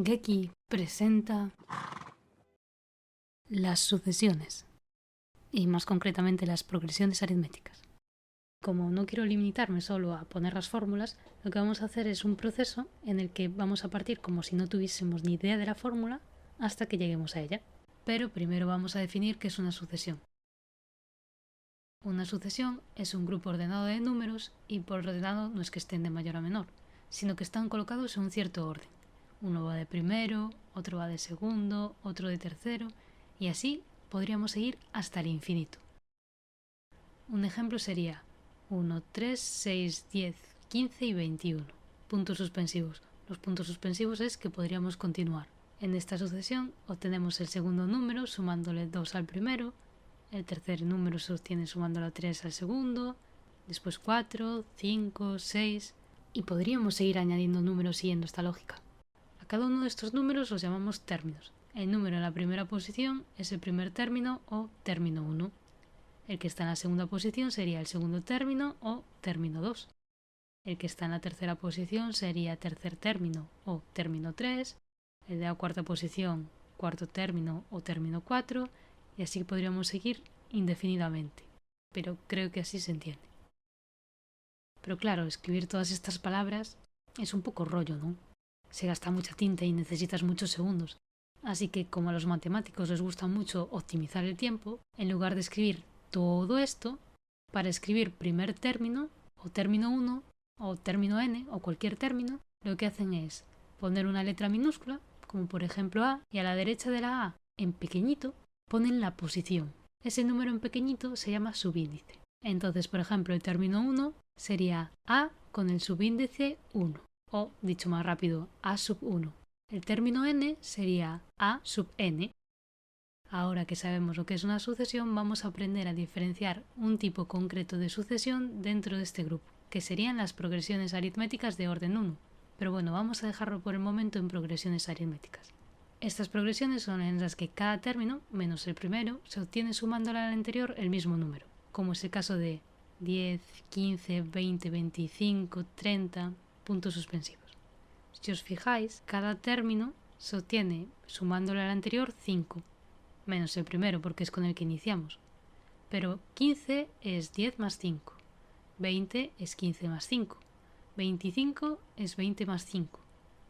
Geki presenta las sucesiones, y más concretamente las progresiones aritméticas. Como no quiero limitarme solo a poner las fórmulas, lo que vamos a hacer es un proceso en el que vamos a partir como si no tuviésemos ni idea de la fórmula hasta que lleguemos a ella. Pero primero vamos a definir qué es una sucesión. Una sucesión es un grupo ordenado de números, y por ordenado no es que estén de mayor a menor, sino que están colocados en un cierto orden. Uno va de primero, otro va de segundo, otro de tercero, y así podríamos seguir hasta el infinito. Un ejemplo sería 1, 3, 6, 10, 15 y 21. Puntos suspensivos. Los puntos suspensivos es que podríamos continuar. En esta sucesión obtenemos el segundo número sumándole 2 al primero, el tercer número se obtiene sumándole 3 al segundo, después 4, 5, 6, y podríamos seguir añadiendo números siguiendo esta lógica. A cada uno de estos números los llamamos términos. El número en la primera posición es el primer término o término 1. El que está en la segunda posición sería el segundo término o término 2. El que está en la tercera posición sería tercer término o término 3. El de la cuarta posición, cuarto término o término 4. Y así podríamos seguir indefinidamente. Pero creo que así se entiende. Pero claro, escribir todas estas palabras es un poco rollo, ¿no? Se gasta mucha tinta y necesitas muchos segundos. Así que, como a los matemáticos les gusta mucho optimizar el tiempo, en lugar de escribir todo esto, para escribir primer término, o término 1, o término n, o cualquier término, lo que hacen es poner una letra minúscula, como por ejemplo A, y a la derecha de la A, en pequeñito, ponen la posición. Ese número en pequeñito se llama subíndice. Entonces, por ejemplo, el término 1 sería A con el subíndice 1. O, dicho más rápido, A sub 1. El término n sería A sub n. Ahora que sabemos lo que es una sucesión, vamos a aprender a diferenciar un tipo concreto de sucesión dentro de este grupo, que serían las progresiones aritméticas de orden 1. Pero bueno, vamos a dejarlo por el momento en progresiones aritméticas. Estas progresiones son en las que cada término, menos el primero, se obtiene sumándole al anterior el mismo número, como es el caso de 10, 15, 20, 25, 30, puntos suspensivos. Si os fijáis, cada término se obtiene sumándole al anterior 5, menos el primero porque es con el que iniciamos. Pero 15 es 10 más 5, 20 es 15 más 5, 25 es 20 más 5,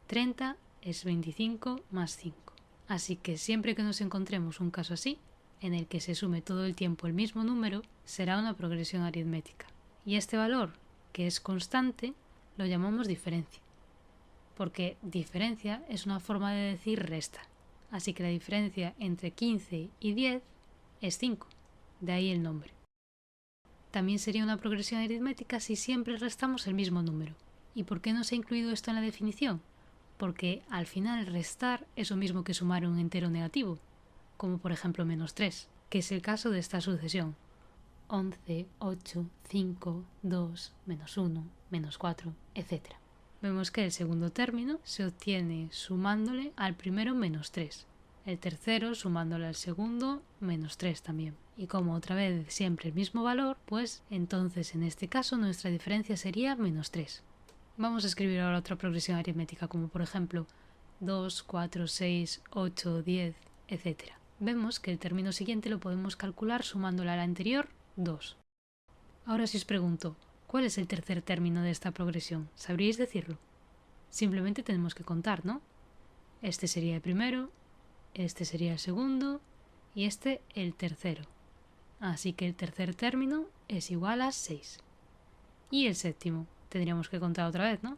30 es 25 más 5. Así que siempre que nos encontremos un caso así, en el que se sume todo el tiempo el mismo número, será una progresión aritmética. Y este valor, que es constante, lo llamamos diferencia. Porque diferencia es una forma de decir resta. Así que la diferencia entre 15 y 10 es 5. De ahí el nombre. También sería una progresión aritmética si siempre restamos el mismo número. ¿Y por qué no se ha incluido esto en la definición? Porque al final restar es lo mismo que sumar un entero negativo, como por ejemplo menos 3, que es el caso de esta sucesión. 11, 8, 5, 2, menos 1, menos 4, etc. Vemos que el segundo término se obtiene sumándole al primero menos 3, el tercero sumándole al segundo menos 3 también. Y como otra vez siempre el mismo valor, pues entonces en este caso nuestra diferencia sería menos 3. Vamos a escribir ahora otra progresión aritmética, como por ejemplo 2, 4, 6, 8, 10, etc. Vemos que el término siguiente lo podemos calcular sumándole al anterior 2. Ahora si os pregunto, ¿cuál es el tercer término de esta progresión? ¿Sabríais decirlo? Simplemente tenemos que contar, ¿no? Este sería el primero, este sería el segundo y este el tercero. Así que el tercer término es igual a 6. Y el séptimo, tendríamos que contar otra vez, ¿no?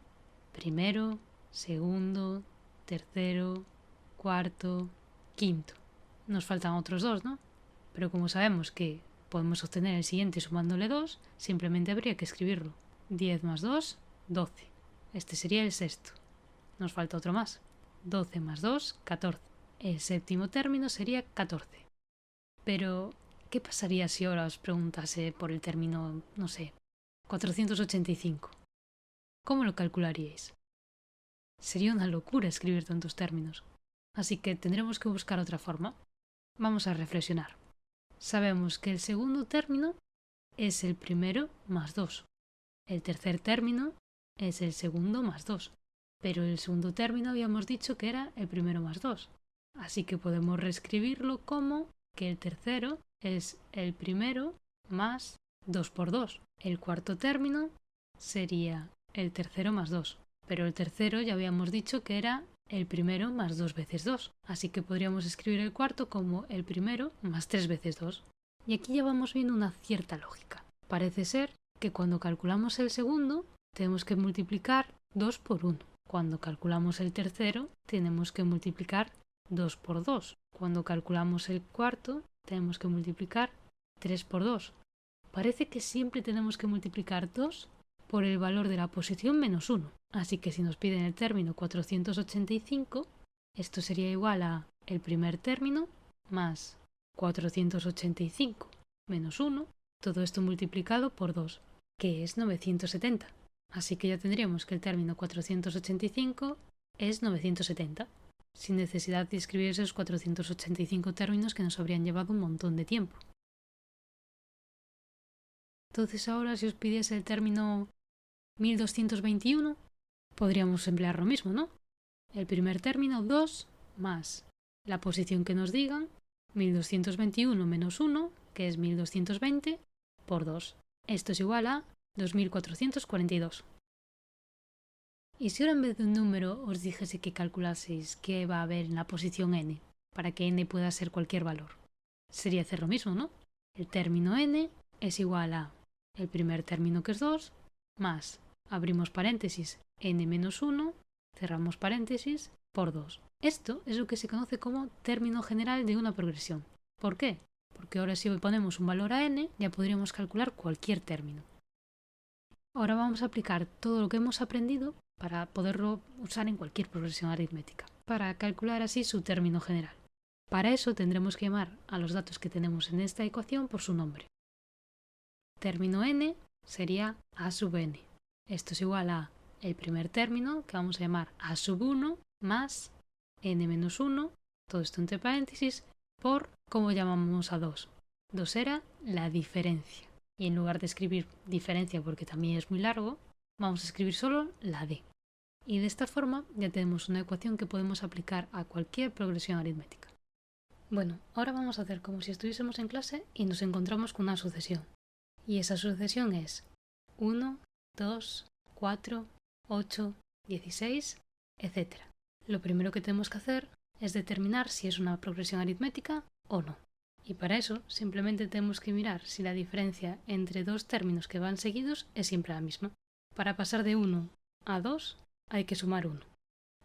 Primero, segundo, tercero, cuarto, quinto. Nos faltan otros dos, ¿no? Pero como sabemos que podemos obtener el siguiente sumándole 2, simplemente habría que escribirlo. 10 más 2, 12. Este sería el sexto. Nos falta otro más. 12 más 2, 14. El séptimo término sería 14. Pero, ¿qué pasaría si ahora os preguntase por el término, no sé, 485? ¿Cómo lo calcularíais? Sería una locura escribir tantos términos. Así que tendremos que buscar otra forma. Vamos a reflexionar. Sabemos que el segundo término es el primero más 2. El tercer término es el segundo más 2. pero el segundo término habíamos dicho que era el primero más 2. Así que podemos reescribirlo como que el tercero es el primero más 2 por 2. El cuarto término sería el tercero más 2, pero el tercero ya habíamos dicho que era el primero más 2 veces 2, así que podríamos escribir el cuarto como el primero más 3 veces 2. Y aquí ya vamos viendo una cierta lógica. Parece ser que cuando calculamos el segundo tenemos que multiplicar 2 por 1. Cuando calculamos el tercero tenemos que multiplicar 2 por 2. Cuando calculamos el cuarto tenemos que multiplicar 3 por 2. Parece que siempre tenemos que multiplicar 2 por el valor de la posición menos 1. Así que si nos piden el término 485, esto sería igual a el primer término más 485 menos 1, todo esto multiplicado por 2, que es 970. Así que ya tendríamos que el término 485 es 970, sin necesidad de escribir esos 485 términos que nos habrían llevado un montón de tiempo. Entonces ahora si os pidiese el término 1221, podríamos emplear lo mismo, ¿no? El primer término 2 más la posición que nos digan, 1221 menos 1, que es 1220, por 2. Esto es igual a 2442. Y si ahora en vez de un número os dijese que calculaseis qué va a haber en la posición n, para que n pueda ser cualquier valor, sería hacer lo mismo, ¿no? El término n es igual a el primer término, que es 2, más, abrimos paréntesis, n menos 1, cerramos paréntesis, por 2. Esto es lo que se conoce como término general de una progresión. ¿Por qué? Porque ahora si ponemos un valor a n, ya podríamos calcular cualquier término. Ahora vamos a aplicar todo lo que hemos aprendido para poderlo usar en cualquier progresión aritmética, para calcular así su término general. Para eso tendremos que llamar a los datos que tenemos en esta ecuación por su nombre. Término n sería a sub n. Esto es igual a el primer término, que vamos a llamar a sub 1, más n menos 1, todo esto entre paréntesis, por, ¿cómo llamamos a 2? 2 era la diferencia. Y en lugar de escribir diferencia porque también es muy largo, vamos a escribir solo la d. Y de esta forma ya tenemos una ecuación que podemos aplicar a cualquier progresión aritmética. Bueno, ahora vamos a hacer como si estuviésemos en clase y nos encontramos con una sucesión. Y esa sucesión es 1, 2, 4, 8, 16, etc. Lo primero que tenemos que hacer es determinar si es una progresión aritmética o no. Y para eso simplemente tenemos que mirar si la diferencia entre dos términos que van seguidos es siempre la misma. Para pasar de 1 a 2 hay que sumar 1.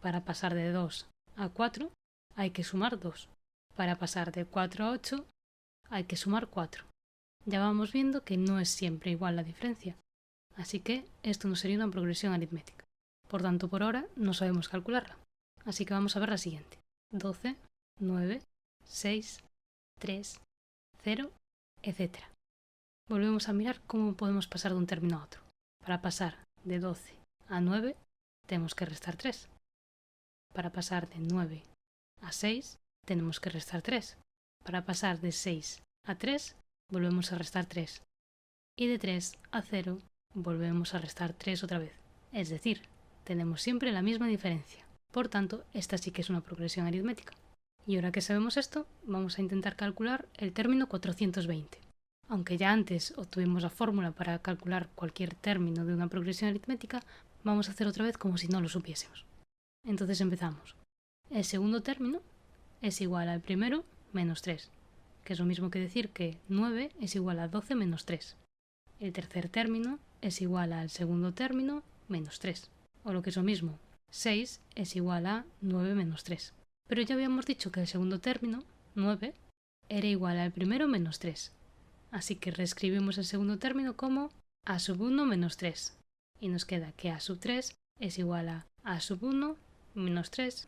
Para pasar de 2 a 4 hay que sumar 2. Para pasar de 4 a 8 hay que sumar 4. Ya vamos viendo que no es siempre igual la diferencia. Así que esto no sería una progresión aritmética. Por tanto, por ahora no sabemos calcularla. Así que vamos a ver la siguiente. 12, 9, 6, 3, 0, etc. Volvemos a mirar cómo podemos pasar de un término a otro. Para pasar de 12 a 9 tenemos que restar 3. Para pasar de 9 a 6 tenemos que restar 3. Para pasar de 6 a 3 volvemos a restar 3. Y de 3 a 0 volvemos a restar 3 otra vez. Es decir, tenemos siempre la misma diferencia. Por tanto, esta sí que es una progresión aritmética. Y ahora que sabemos esto, vamos a intentar calcular el término 420. Aunque ya antes obtuvimos la fórmula para calcular cualquier término de una progresión aritmética, vamos a hacer otra vez como si no lo supiésemos. Entonces empezamos. El segundo término es igual al primero menos 3, que es lo mismo que decir que 9 es igual a 12 menos 3. El tercer término es igual al segundo término menos 3. O lo que es lo mismo, 6 es igual a 9 menos 3. Pero ya habíamos dicho que el segundo término, 9, era igual al primero menos 3. Así que reescribimos el segundo término como a sub 1 menos 3. Y nos queda que a sub 3 es igual a sub 1 menos 3,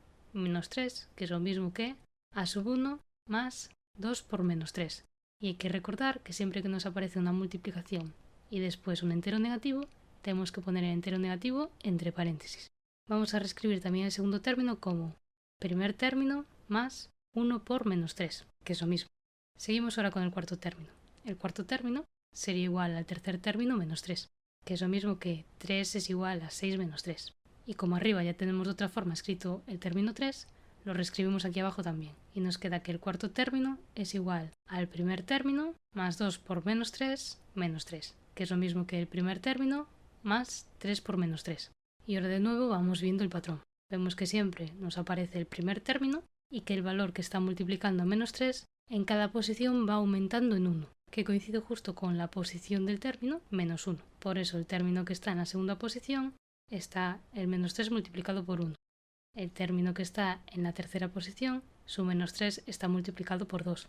que es lo mismo que a sub 1 más 2 por menos 3. Y hay que recordar que siempre que nos aparece una multiplicación y después un entero negativo, tenemos que poner el entero negativo entre paréntesis. Vamos a reescribir también el segundo término como primer término más 1 por menos 3, que es lo mismo. Seguimos ahora con el cuarto término. El cuarto término sería igual al tercer término menos 3, que es lo mismo que 3 es igual a 6 menos 3. Y como arriba ya tenemos de otra forma escrito el término 3, lo reescribimos aquí abajo también. Y nos queda que el cuarto término es igual al primer término más 2 por menos 3, que es lo mismo que el primer término más 3 por menos 3. Y ahora de nuevo vamos viendo el patrón. Vemos que siempre nos aparece el primer término y que el valor que está multiplicando a menos 3 en cada posición va aumentando en 1, que coincide justo con la posición del término menos 1. Por eso el término que está en la segunda posición está el menos 3 multiplicado por 1. El término que está en la tercera posición, su menos 3 está multiplicado por 2.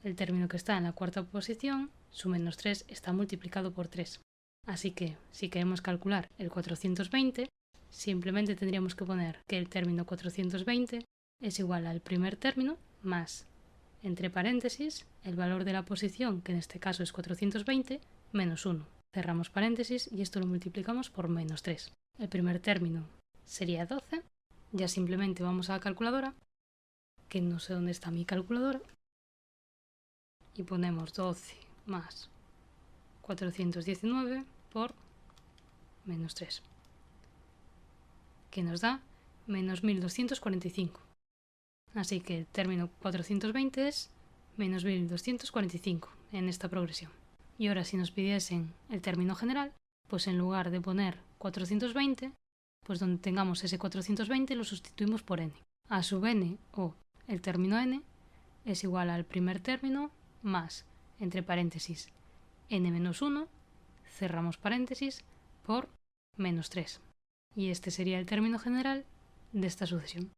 El término que está en la cuarta posición, su menos 3 está multiplicado por 3. Así que, si queremos calcular el 420, simplemente tendríamos que poner que el término 420 es igual al primer término más, entre paréntesis, el valor de la posición, que en este caso es 420, menos 1. Cerramos paréntesis y esto lo multiplicamos por menos 3. El primer término sería 12. Ya simplemente vamos a la calculadora, que no sé dónde está mi calculadora, y ponemos 12 más 419 por menos 3, que nos da menos 1245. Así que el término 420 es menos 1245 en esta progresión. Y ahora si nos pidiesen el término general, pues en lugar de poner 420, pues donde tengamos ese 420 lo sustituimos por n. A sub n, o el término n, es igual al primer término más, entre paréntesis, n menos 1, cerramos paréntesis, por menos 3. Y este sería el término general de esta sucesión.